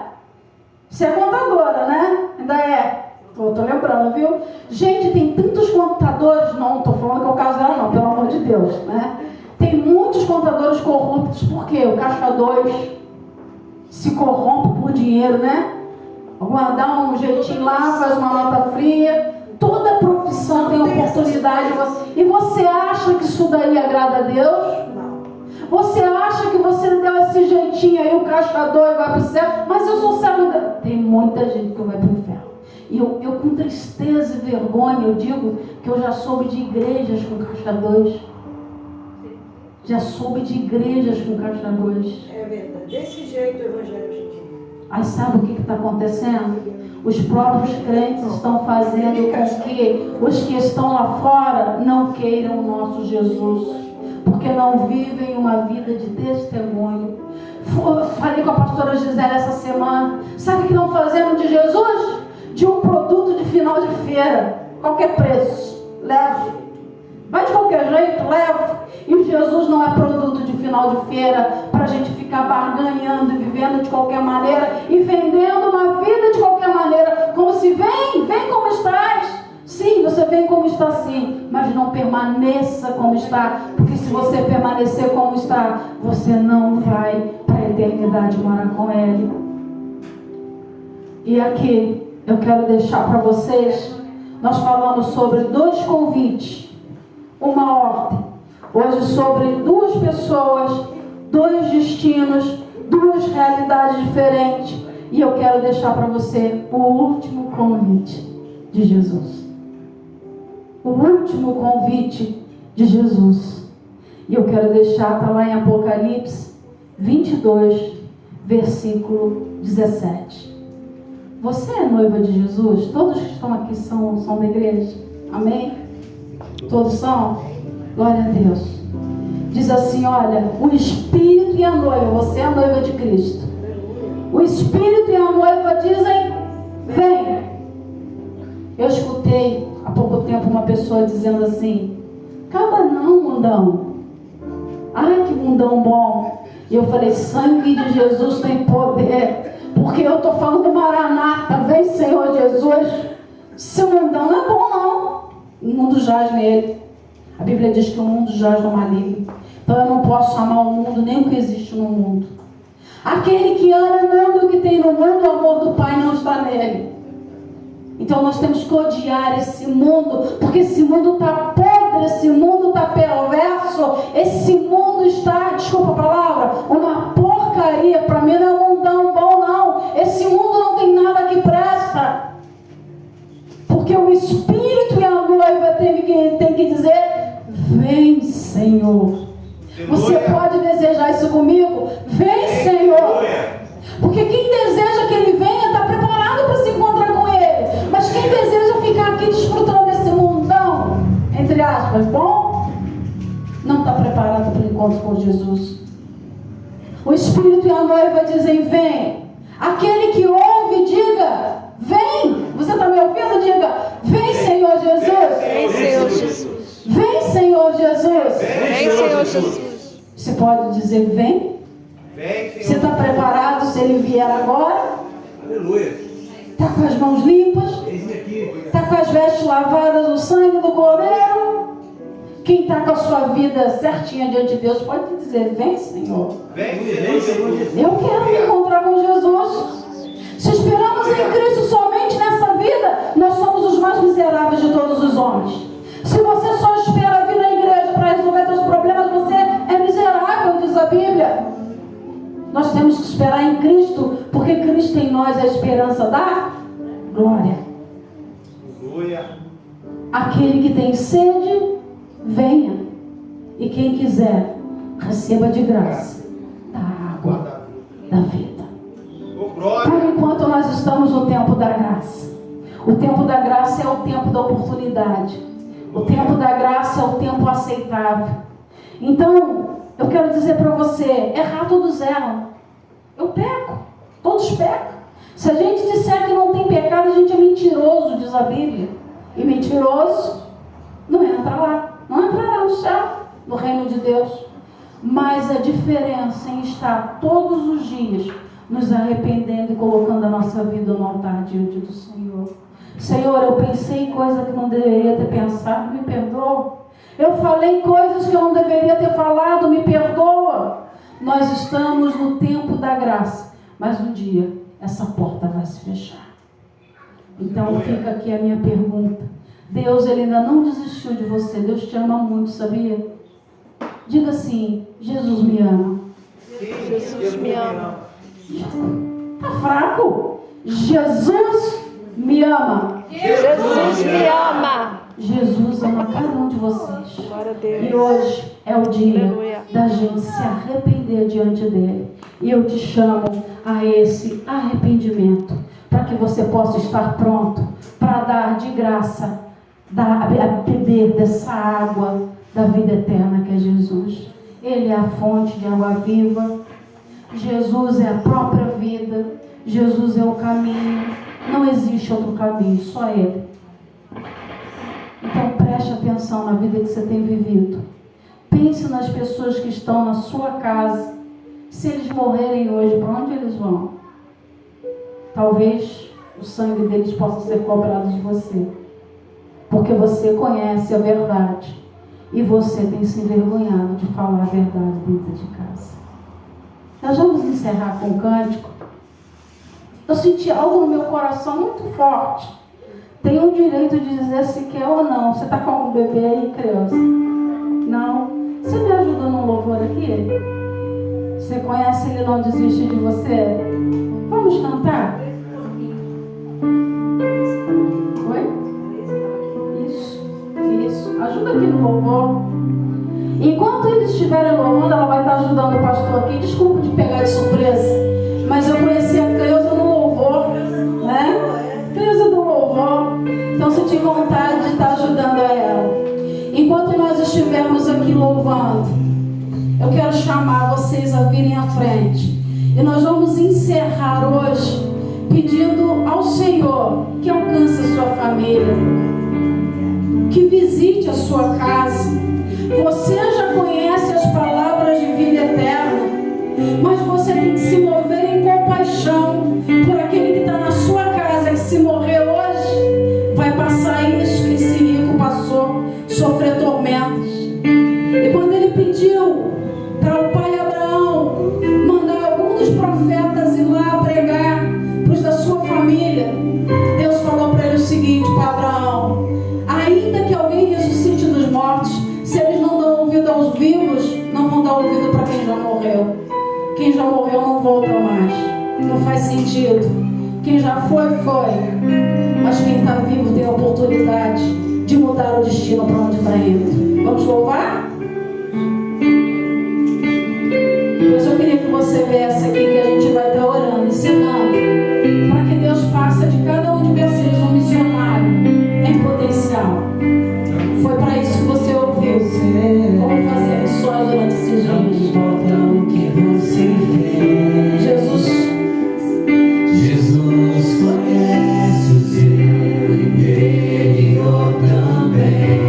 Você é contadora, né? Ainda é. Estou lembrando, viu? Gente, tem tantos contadores, não estou falando que é o caso dela não, pelo amor de Deus, né? Tem muitos contadores corruptos, porque o caixa 2 se corrompe por dinheiro, né? Dá um jeitinho lá, faz uma nota fria. Toda profissão tem oportunidade. E você acha que isso daí agrada a Deus? Não. Você acha que você deu esse jeitinho aí, o caixa 2 vai para o céu? Mas eu sou servo. Tem muita gente que vai para o inferno. E eu com tristeza e vergonha, eu digo que eu já soube de igrejas com caixa 2. Já soube de igrejas com caixa 2. É verdade. Desse jeito o evangelho hoje em dia. Aí sabe o que está acontecendo? Os próprios crentes estão fazendo com que os que estão lá fora não queiram o nosso Jesus, porque não vivem uma vida de testemunho. Falei com a pastora Gisele essa semana. Sabe o que estão fazendo de Jesus? De um produto de final de feira. Qualquer preço, leve. Vai de qualquer jeito, leve. E Jesus não é produto de final de feira para a gente ficar barganhando e vivendo de qualquer maneira e vendendo uma vida de qualquer maneira, como se vem como estás. Sim, você vem como está sim, mas não permaneça como está, porque se você permanecer como está, você não vai para a eternidade morar com Ele. E aqui eu quero deixar para vocês, nós falamos sobre 2 convites, uma ordem. Hoje sobre 2 pessoas, 2 destinos, 2 realidades diferentes. E eu quero deixar para você o último convite de Jesus. O último convite de Jesus. E eu quero deixar, está lá em Apocalipse 22, versículo 17. Você é noiva de Jesus? Todos que estão aqui são da igreja? Amém? Todos são? Glória a Deus. Diz assim, olha, o Espírito e a noiva, você é a noiva de Cristo. O Espírito e a noiva dizem, vem. Eu escutei há pouco tempo uma pessoa dizendo assim, calma não, mundão. Ai, que mundão bom. E eu falei, sangue de Jesus tem poder. Porque eu estou falando Maranata, vem Senhor Jesus. Seu mundão não é bom não. O mundo jaz nele. A Bíblia diz que o mundo jaz no maligno. Então eu não posso chamar o mundo nem o que existe no mundo. Aquele que ama o mundo, o que tem no mundo, o amor do Pai não está nele. Então nós temos que odiar esse mundo, porque esse mundo está podre, esse mundo está perverso, esse mundo está, desculpa a palavra, uma porcaria. Para mim não é um mundão bom não. Esse mundo não tem nada que presta. Porque o Espírito e a noiva tem que dizer, vem Senhor. Você pode desejar isso comigo? Vem Senhor. Porque quem deseja que Ele venha está preparado para se encontrar com Ele. Mas quem deseja ficar aqui desfrutando desse mundão, entre aspas, bom, não está preparado para o encontro com Jesus. O Espírito e a noiva dizem, vem. Aquele que ouve, diga, vem. Você está me ouvindo? Diga, vem Senhor Jesus. Vem Senhor Jesus. Vem Senhor Jesus. Vem Senhor Jesus. Você pode dizer, vem. Você está preparado se Ele vier agora? Aleluia. Está com as mãos limpas? Está com as vestes lavadas no sangue do Cordeiro? Quem está com a sua vida certinha diante de Deus pode dizer, vem Senhor. Vem Senhor. Eu quero me encontrar com Jesus. Se esperamos em Cristo somente nessa vida, nós somos os mais miseráveis de todos os homens. Se você só espera vir na igreja para resolver seus problemas, você é miserável, diz a Bíblia. Nós temos que esperar em Cristo, porque Cristo em nós é a esperança da glória. Aleluia. Aquele que tem sede, venha. E quem quiser, receba de graça da água da vida. Por enquanto nós estamos no tempo da graça. O tempo da graça é o tempo da oportunidade. O tempo da graça é o tempo aceitável. Então, eu quero dizer para você, errar todos erram. Eu peco, todos pecam. Se a gente disser que não tem pecado, a gente é mentiroso, diz a Bíblia. E mentiroso não entra lá, não entrará no céu, no reino de Deus. Mas a diferença em estar todos os dias nos arrependendo e colocando a nossa vida no altar diante do Senhor. Senhor, eu pensei em coisa que não deveria ter pensado, me perdoa. Eu falei coisas que eu não deveria ter falado, me perdoa. Nós estamos no tempo da graça, mas um dia essa porta vai se fechar. Então fica aqui a minha pergunta. Deus, Ele ainda não desistiu de você. Deus te ama muito, sabia? Diga assim, Jesus me ama. Jesus me ama. Tá fraco? Jesus me ama. Jesus me ama. Jesus ama cada um de vocês. Glória a Deus. E hoje é o dia Aleluia. da gente se arrepender diante dele. E eu te chamo a esse arrependimento, para que você possa estar pronto para dar de graça, a beber dessa água da vida eterna que é Jesus. Ele é a fonte de água viva. Jesus é a própria vida. Jesus é o caminho. Não existe outro caminho, só Ele. Então preste atenção na vida que você tem vivido. Pense nas pessoas que estão na sua casa. Se eles morrerem hoje, para onde eles vão? Talvez o sangue deles possa ser cobrado de você. porque você conhece a verdade e você tem se envergonhado de falar a verdade dentro de casa. Nós vamos encerrar com um cântico. Eu senti algo no meu coração muito forte. Tem o direito de dizer se quer ou não. Você está com algum bebê aí, criança? Não? Você me ajuda no louvor aqui? Você conhece Ele Não Desiste de Você? Vamos cantar? Oi? Isso. Ajuda aqui no louvor. Enquanto eles estiverem louvando, ela vai estar ajudando o pastor aqui. Desculpa de pegar de surpresa, mas eu conheci a Cleusa no louvor, né? Cleusa do louvor. Então senti vontade de estar ajudando a ela. Enquanto nós estivermos aqui louvando, eu quero chamar vocês a virem à frente. E nós vamos encerrar hoje pedindo ao Senhor que alcance a sua família, que visite a sua casa. Você já conhece as palavras de vida eterna, mas você tem que se mover em compaixão por aquele que está na sua casa, que se morrer hoje, vai passar isso que esse rico passou, sofrer tormentos. E quando ele pediu para o pai Abraão mandar algum dos profetas ir lá pregar para os da sua família, Deus falou para ele o seguinte: para Abraão, ainda que alguém ressuscite dos mortos, se eles não dão ouvido aos vivos, não vão dar ouvido para quem já morreu. Quem já morreu não volta mais. Não faz sentido. Quem já foi, foi. Mas quem está vivo tem a oportunidade de mudar o destino para onde está indo. Vamos louvar? Pois eu queria que você viesse aqui, que a gente vai estar orando, ensinando, para que Deus faça de cada um de vocês um missionário em potencial. Foi para isso que você ouviu. Como fazer missões durante esses dias. Jesus conhece o seu interior também.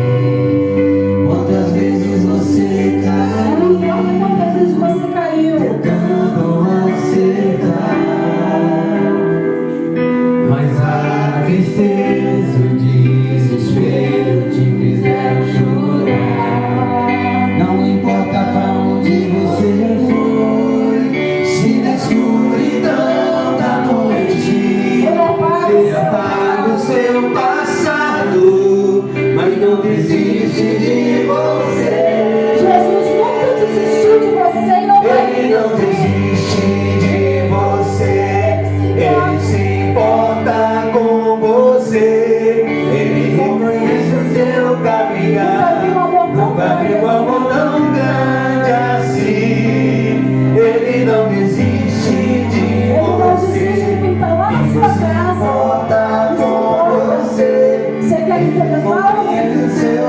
Quantas vezes você caiu? Não importa quantas vezes você caiu. Tentando acertar, mas a tristeza, o desespero te fizeram chorar. Não importa pra onde você foi, se na escuridão da noite ele apaga o seu passado, mas não desiste de você. Jesus nunca desistiu de você e não vai. Ele não desiste de você, ele se importa com você, ele reconhece o seu caminhar. Nunca viu amor tão grande assim. Ele não desiste de você, ele se importa com você, Você quer que seja salvo? reconhece o seu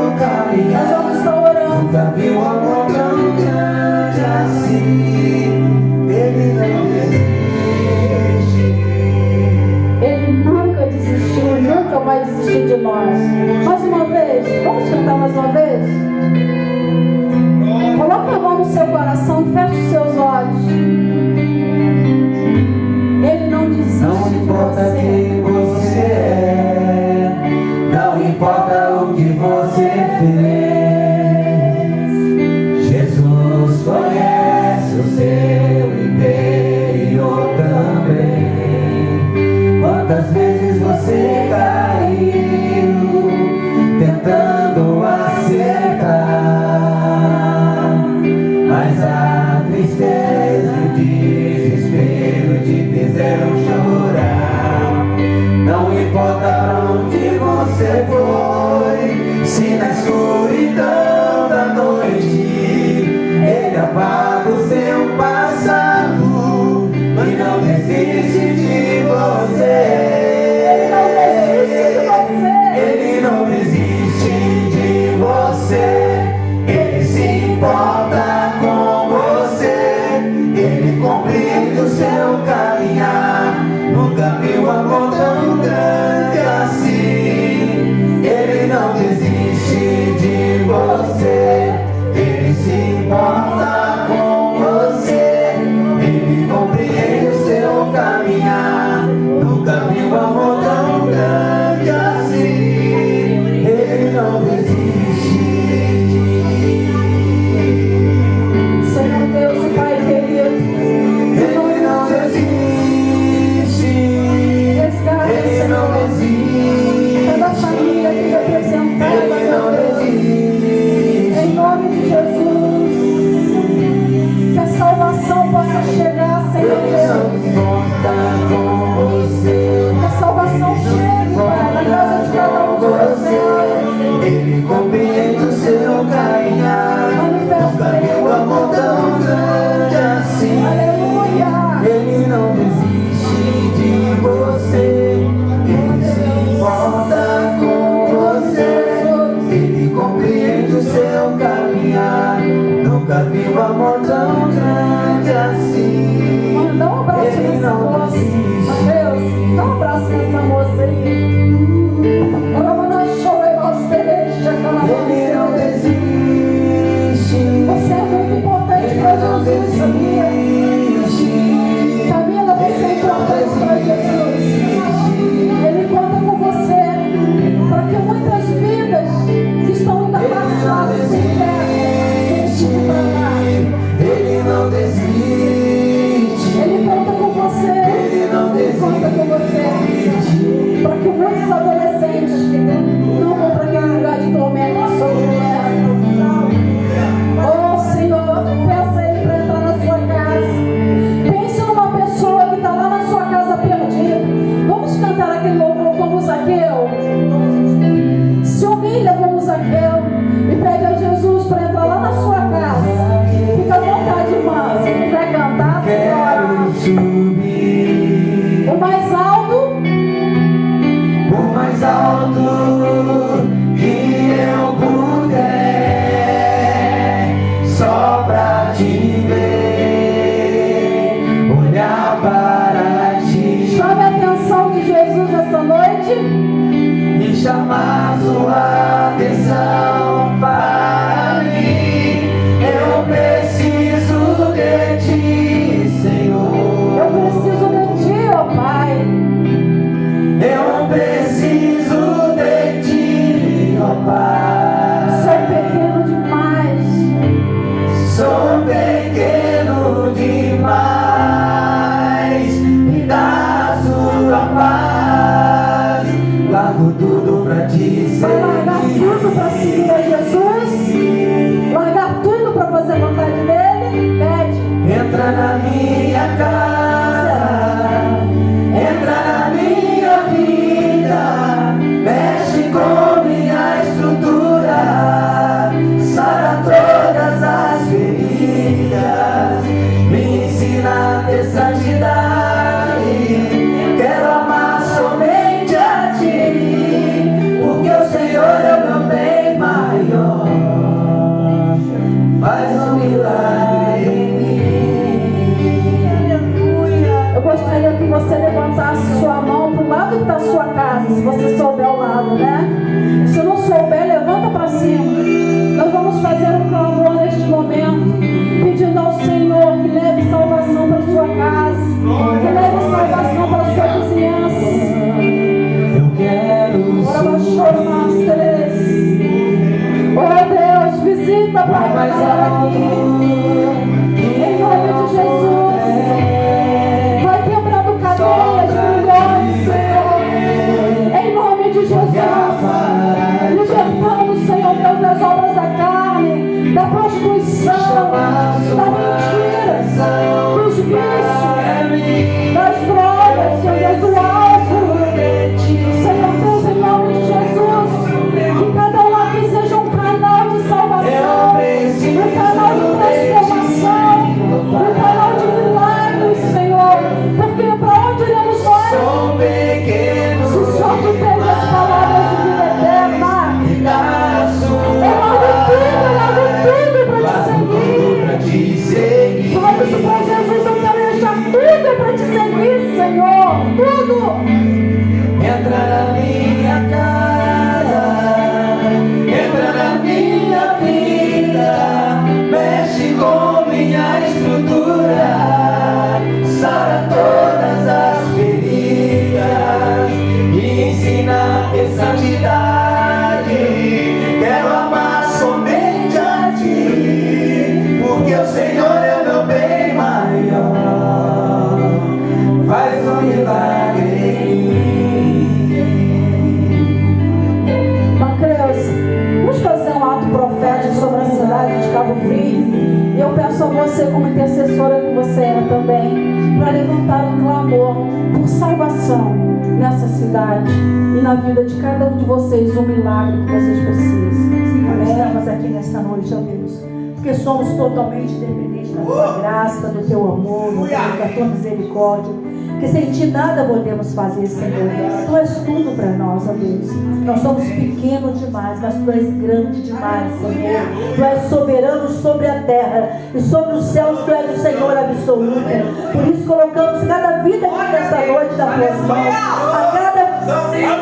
mais alto. Em nome de Jesus. Vai quebrando cadeias, milhões, Senhor. Em nome de Jesus. Libertando, Senhor Deus, das obras da carne, da prostituição, da mentira, dos vícios, das drogas, Senhor Deus, do álcool. Senhor Deus, em nome de Jesus, que cada um aqui seja um canal de salvação, um canal de transformação, um canal de milagres, Senhor. Porque para onde iremos nós? Se só tu tens as palavras de vida eterna. Eu largo tudo para te seguir. Fala isso para Jesus, eu quero deixar tudo para te seguir, Senhor. Tudo. Entra na minha casa, entra na minha vida, mexe com minha estrutura, sara todas as feridas e ensina que santidade. Quero amar somente a ti, porque o Senhor é o meu bem maior. Faz um milagre em mim. Macreus, vamos fazer um ato profético sobre a cidade de Cabo Frio. E eu peço a você, como intercessora que você é também, para levantar um clamor por salvação nessa cidade e na vida de cada um de vocês, um milagre que vocês precisam. Senhor, estamos aqui nesta noite, ó Deus, porque somos totalmente dependentes da tua graça, do teu amor, do Deus, da tua misericórdia. Que sem ti nada podemos fazer, Senhor. Tu és tudo para nós, ó Deus. Nós somos pequenos demais, mas tu és grande demais, Senhor. Tu és soberano sobre a terra e sobre os céus. Tu és o Senhor absoluto. Por isso colocamos cada vida aqui nesta noite nas tuas mãos, a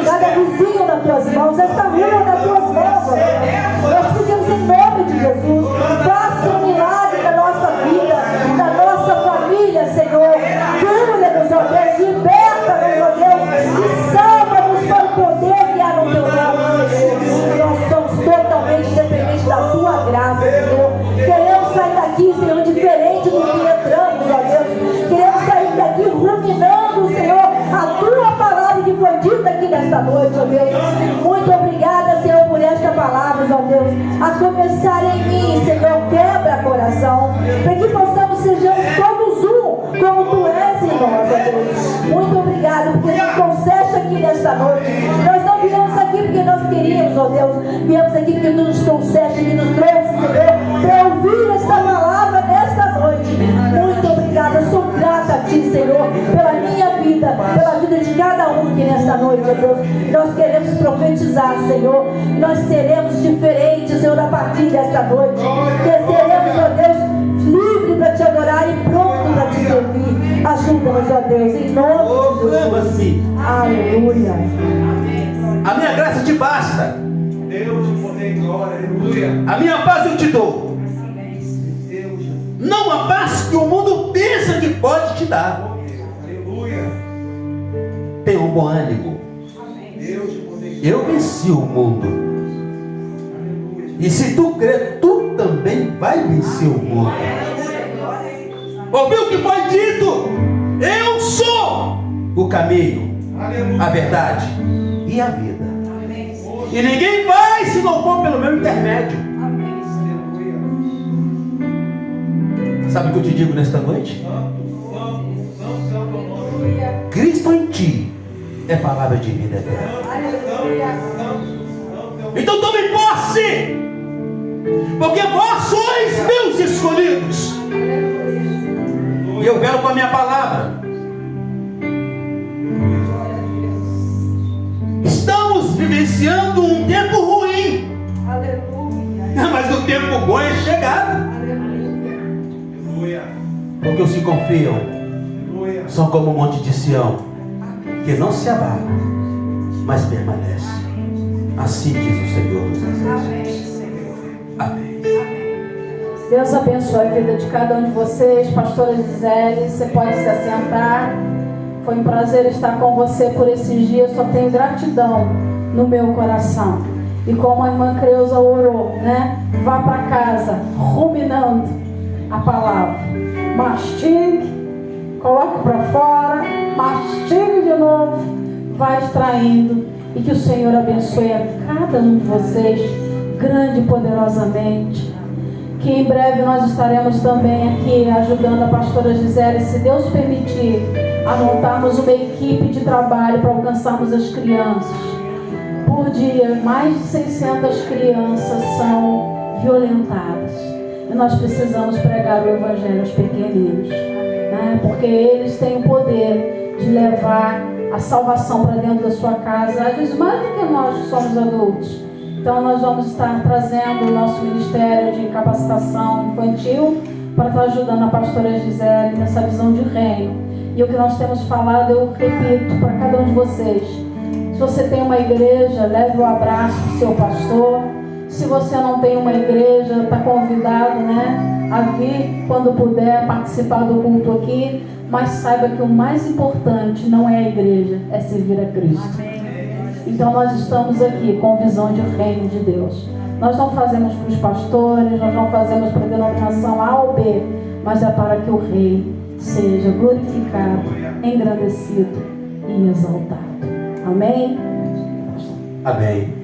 cada vizinho nas tuas mãos, esta rua nas tuas mãos, ó Deus. Nós pedimos em nome de Jesus, faça um milagre na nossa vida, na nossa família, Senhor. Cura-nos, ó Deus, liberta-nos, ó Deus, e salva-nos para o poder que há no teu nome, Senhor. Nós somos totalmente dependentes da tua graça, Senhor. Queremos sair daqui, Senhor, diferente do que entramos, ó Deus. Queremos sair daqui ruminando, Senhor, a tua palavra que foi dita aqui nesta noite, ó Deus. Muito obrigada, Senhor, por esta palavra, ó Deus. A começar em mim, Senhor, quebra coração, para que possamos sejamos todos um, como tu és em nós, ó Deus. Muito obrigado, porque nos trouxeste aqui nesta noite. Nós não viemos aqui porque nós queríamos, ó Deus. Viemos aqui porque tu nos trouxeste, que nos trouxe, Senhor, para ouvir esta palavra nesta noite. Muito obrigada, eu sou grata a ti, Senhor, pela minha vida, pela vida de cada um aqui nesta noite, ó Deus. Nós queremos profetizar, Senhor, e nós seremos diferentes, Senhor, a partir desta noite. Que seremos, ó Deus, livre para te adorar e pronto para te servir. Ajuda-nos, ó Deus, em nome de Jesus. Aleluia. A minha graça te basta. Deus, poder e glória, aleluia. A minha paz eu te dou. Deus, Não a paz que o mundo pensa que pode te dar. aleluia. Tenha um bom ânimo. Deus, poder e Eu venci o mundo. aleluia. E se tu crer, tu também vai vencer o mundo. Ouviu o que foi dito? Eu sou o caminho, a verdade e a vida. E ninguém vai se não for pelo meu intermédio. Sabe o que eu te digo nesta noite? Cristo em ti é palavra de vida eterna. Então tome posse, porque vós sois meus escolhidos. E eu quero com a minha palavra. Estamos vivenciando um tempo ruim. Mas o tempo bom é chegado. Aleluia. Porque os que confiam Aleluia. são como o monte de Sião, que não se abala, mas permanece. Assim diz o Senhor dos Exércitos. Amém. Deus abençoe a vida de cada um de vocês. Pastora Gisele, você pode se assentar. Foi um prazer estar com você por esses dias. Só tenho gratidão no meu coração. E como a irmã Creuza orou, né? vá para casa ruminando a palavra. Mastigue, coloque para fora, mastigue de novo, vá extraindo, e que o Senhor abençoe a cada um de vocês grande e poderosamente. Que em breve nós estaremos também aqui ajudando a pastora Gisele, se Deus permitir, a montarmos uma equipe de trabalho para alcançarmos as crianças. Por dia, mais de 600 crianças são violentadas. E nós precisamos pregar o Evangelho aos pequeninos, né? Porque eles têm o poder de levar a salvação para dentro da sua casa, às vezes mais do que nós que somos adultos. Então nós vamos estar trazendo o nosso ministério de capacitação infantil para estar ajudando a pastora Gisele nessa visão de reino. E o que nós temos falado, eu repito para cada um de vocês: se você tem uma igreja, leve o abraço do seu pastor. Se você não tem uma igreja, está convidado, né, a vir quando puder participar do culto aqui. Mas saiba que o mais importante não é a igreja, é servir a Cristo. Então nós estamos aqui com visão de reino de Deus. Nós não fazemos para os pastores, nós não fazemos para a denominação A ou B, mas é para que o Rei seja glorificado, engrandecido e exaltado. Amém? Amém.